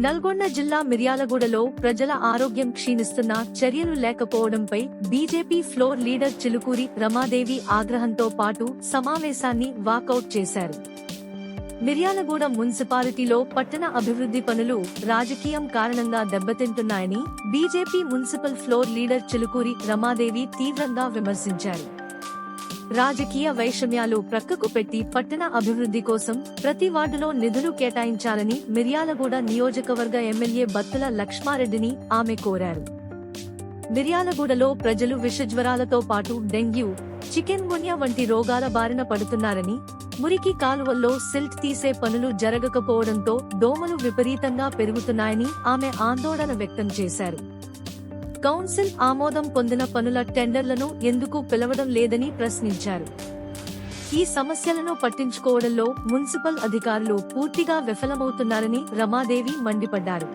నల్గొండ జిల్లా మిర్యాలగూడలో ప్రజల ఆరోగ్యం క్షీణిస్తున్నా చర్యలు లేకపోవడంపై BJP floor leader Chilukuri Ramadevi ఆగ్రహంతో పాటు సమావేశాన్ని వాకౌట్ చేశారు. మిర్యాలగూడ మున్సిపాలిటీలో పట్టణ అభివృద్ధి పనులు రాజకీయం కారణంగా దెబ్బతింటున్నాయని BJP municipal floor leader Chilukuri Ramadevi తీవ్రంగా విమర్శించారు. రాజకీయ వైషమ్యాలు ప్రక్కకు పెట్టి పట్టణ అభివృద్ధి కోసం ప్రతి వార్డులో నిధులు కేటాయించాలని మిర్యాలగూడ నియోజకవర్గ ఎమ్మెల్యే బత్తుల లక్ష్మారెడ్డిని ఆమె కోరారు. మిర్యాలగూడలో ప్రజలు విషజ్వరాలతో పాటు డెంగ్యూ, చికెన్ గున్యా వంటి రోగాల బారిన పడుతున్నారని, మురికి కాలువల్లో సిల్ట్ తీసే పనులు జరగకపోవడంతో దోమలు విపరీతంగా పెరుగుతున్నాయని ఆమె ఆందోళన వ్యక్తం చేశారు. కౌన్సిల్ ఆమోదం పొందిన పనుల టెండర్లను ఎందుకు పిలవడం లేదని ప్రశ్నించారు. ఈ సమస్యలను పట్టించుకోవడంలో మున్సిపల్ అధికారులు పూర్తిగా విఫలమవుతున్నారని రమాదేవి మండిపడ్డారు.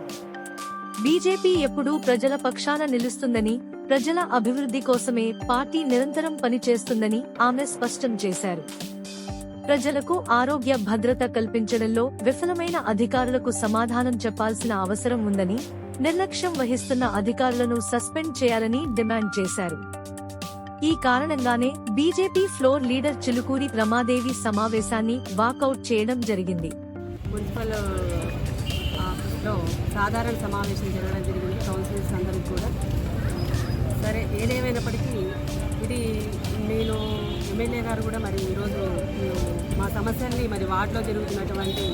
బీజేపీ ఎప్పుడూ ప్రజల పక్షాన నిలుస్తుందని, ప్రజల అభివృద్ధి కోసమే పార్టీ నిరంతరం పనిచేస్తుందని ఆమె స్పష్టం చేశారు. ప్రజలకు ఆరోగ్య భద్రత కల్పించడంలో విఫలమైన అధికారులకు సమాధానం చెప్పాల్సిన అవసరం ఉందని, నిర్లక్ష్యం వహిస్తున్న అధికారులను సస్పెండ్ చేయాలని డిమాండ్ చేశారు. ఈ కారణంగానే BJP floor leader Chilukuri Ramadevi సమావేశాన్ని వాకౌట్ చేయడం జరిగింది. మున్సిపల్ ఆఫీస్లో సాధారణ సమావేశం జరగడం జరిగింది. కౌన్సిలర్స్ అందరికీ కూడా సరే ఏదేమైనప్పటికీ ఇది నేను ఎమ్మెల్యే గారు కూడా మరి ఈరోజు మా సమస్యల్ని మరి వార్డులో జరుగుతున్నటువంటి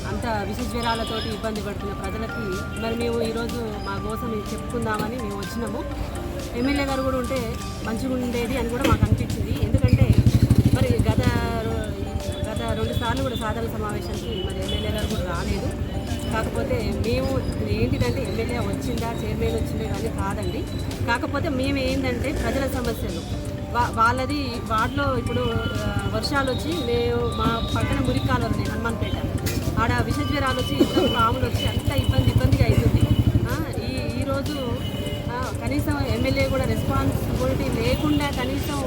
అంత విషజ్వరాలతోటి ఇబ్బంది పడుతున్న ప్రజలకి మరి మేము ఈరోజు మా కోసం చెప్పుకుందామని మేము వచ్చినాము. ఎమ్మెల్యే గారు కూడా ఉంటే మంచిగా ఉండేది అని కూడా మాకు అనిపించింది. ఎందుకంటే మరి గత 2 సార్లు కూడా సాధారణ సమావేశానికి మరి ఎమ్మెల్యే గారు కూడా రాలేదు. కాకపోతే మేము ఏంటిదంటే ఎమ్మెల్యే వచ్చిందా, చైర్మన్ వచ్చిందా కానీ కాదండి. కాకపోతే మేము ఏంటంటే ప్రజల సమస్యలు వాళ్ళది వార్డులో ఇప్పుడు వర్షాలు వచ్చి మేము మా పక్కన మురికాలు ఉన్నాయి హనుమాన్పేట, ఆడ విషజ్వరాలు వచ్చి పాములు వచ్చి అంత ఇబ్బందిగా అవుతుంది. ఈరోజు కనీసం ఎమ్మెల్యే కూడా రెస్పాన్సిబిలిటీ లేకుండా కనీసం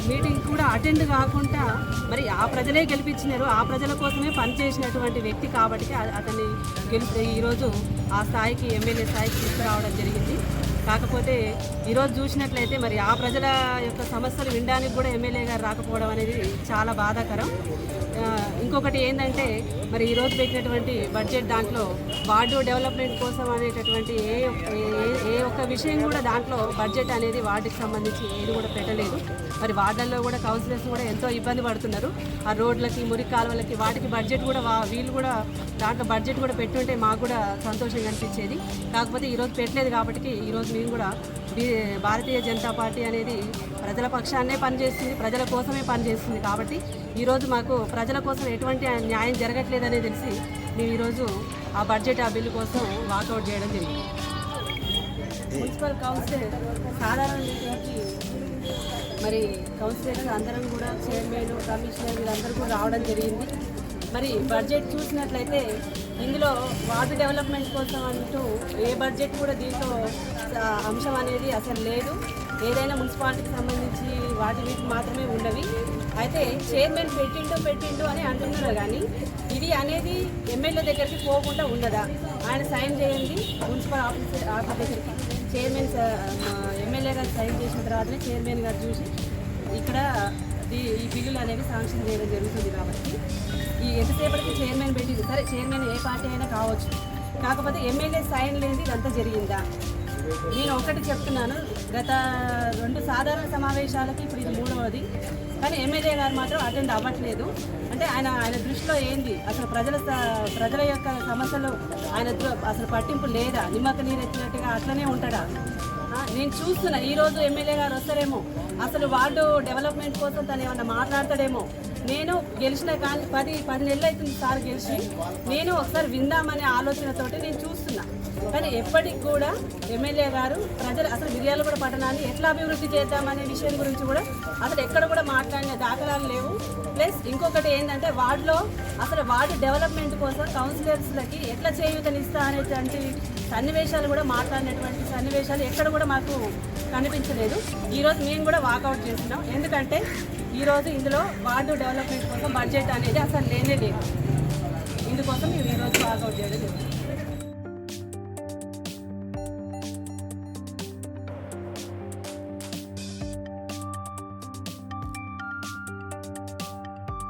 మీటింగ్ కూడా అటెండ్ కాకుండా మరి ఆ ప్రజలే గెలిపించినారు, ఆ ప్రజల కోసమే పనిచేసినటువంటి వ్యక్తి కాబట్టి అతన్ని ఈరోజు ఆ స్థాయికి ఎమ్మెల్యే స్థాయికి తీసుకురావడం జరిగింది. కాకపోతే ఈరోజు చూసినట్లయితే మరి ఆ ప్రజల యొక్క సమస్యలు వినడానికి కూడా ఎమ్మెల్యే గారు రాకపోవడం అనేది చాలా బాధాకరం. ఇంకొకటి ఏంటంటే మరి ఈరోజు పెట్టినటువంటి బడ్జెట్ దాంట్లో వార్డు డెవలప్మెంట్ కోసం అనేటటువంటి ఏ ఒక్క విషయం కూడా దాంట్లో బడ్జెట్ అనేది వార్డుకి సంబంధించి ఏది కూడా పెట్టలేదు. మరి వార్డుల్లో కూడా కౌన్సిలర్స్ కూడా ఎంతో ఇబ్బంది పడుతున్నారు. ఆ రోడ్లకి, మురికి కాలువలకి వాటికి బడ్జెట్ కూడా వీళ్ళు కూడా దాంట్లో బడ్జెట్ కూడా పెట్టుంటే మాకు కూడా సంతోషంగా అనిపించేది. కాకపోతే ఈరోజు పెట్టలేదు కాబట్టి ఈరోజు మేము కూడా భారతీయ జనతా పార్టీ అనేది ప్రజల పక్షాన్నే పనిచేస్తుంది, ప్రజల కోసమే పనిచేస్తుంది. కాబట్టి ఈరోజు మాకు ప్రజల కోసం ఎటువంటి న్యాయం జరగట్లేదనే తెలిసి మేము ఈరోజు ఆ బడ్జెట్ ఆ బిల్లు కోసం వాకౌట్ చేయడం జరిగింది. మున్సిపల్ కౌన్సిల్ సాధారణ మీటింగ్కి మరి కౌన్సిలర్స్ అందరం కూడా చైర్మన్, కమిషనర్ వీళ్ళందరూ కూడా రావడం జరిగింది. మరి బడ్జెట్ చూసినట్లయితే ఇందులో వార్డు డెవలప్మెంట్ కోసం అంటూ ఏ బడ్జెట్ కూడా దీంట్లో అంశం అనేది అసలు లేదు. ఏదైనా మున్సిపాలిటీకి సంబంధించి వీటికి మాత్రమే ఉన్నవి. అయితే చైర్మన్ పెట్టిండు అని అంటున్నారు కానీ ఇది అనేది ఎమ్మెల్యే దగ్గరికి పోకుండా ఉండదా? ఆయన సైన్ చేయండి మున్సిపల్ ఆఫీస్ దగ్గరికి, చైర్మన్ ఎమ్మెల్యే గారు సైన్ చేసిన తర్వాతనే చైర్మన్ గారు చూసి ఇక్కడ ఈ బిల్లులు అనేవి శాంక్షన్ చేయడం జరుగుతుంది. కాబట్టి ఈ ఎంతసేపటికి చైర్మన్ పెట్టింది సరే, చైర్మన్ ఏ పార్టీ అయినా కావచ్చు, కాకపోతే ఎమ్మెల్యే సైన్ లేనిది ఇదంతా జరిగిందా? నేను ఒకటి చెప్తున్నాను, గత 2 సాధారణ సమావేశాలకి ఇప్పుడు ఇది 3వది, కానీ ఎమ్మెల్యే గారు మాత్రం అటెండ్ అవ్వట్లేదు. అంటే ఆయన దృష్టిలో ఏంది అసలు ప్రజల యొక్క సమస్యలు ఆయన అసలు పట్టింపు లేదా? నిమ్మక నీరు ఎత్తినట్టుగా అట్లనే ఉంటాడా? నేను చూస్తున్నా ఈరోజు ఎమ్మెల్యే గారు వస్తారేమో, అసలు వార్డు డెవలప్మెంట్ కోసం తను ఏమన్నా మాట్లాడతాడేమో. నేను గెలిచిన కానీ 10 నెలలు అవుతుంది సార్ గెలిచి, నేను ఒకసారి విందామనే ఆలోచనతోటి నేను చూస్తున్నా. కానీ ఎప్పటికి కూడా ఎమ్మెల్యే గారు అసలు మిర్యాలగూడ పట్టణాన్ని ఎట్లా అభివృద్ధి చేద్దామనే విషయం గురించి కూడా అసలు ఎక్కడ కూడా మాట్లాడిన దాఖలాలు లేవు. ప్లస్ ఇంకొకటి ఏంటంటే వార్డు డెవలప్మెంట్ కోసం కౌన్సిలర్స్లకి ఎట్లా చేయూతనిస్తా అనేటువంటి సన్నివేశాలు కూడా మాట్లాడినటువంటి సన్నివేశాలు ఎక్కడ కూడా మాకు కనిపించలేదు. ఈరోజు మేము కూడా వాకౌట్ చేస్తున్నాం. ఎందుకంటే ఈరోజు ఇందులో వార్డు డెవలప్మెంట్ కోసం బడ్జెట్ అనేది అసలు లేనే లేదు. ఇందుకోసం మేము ఈరోజు వాకౌట్ చేయడం జరుగుతుంది.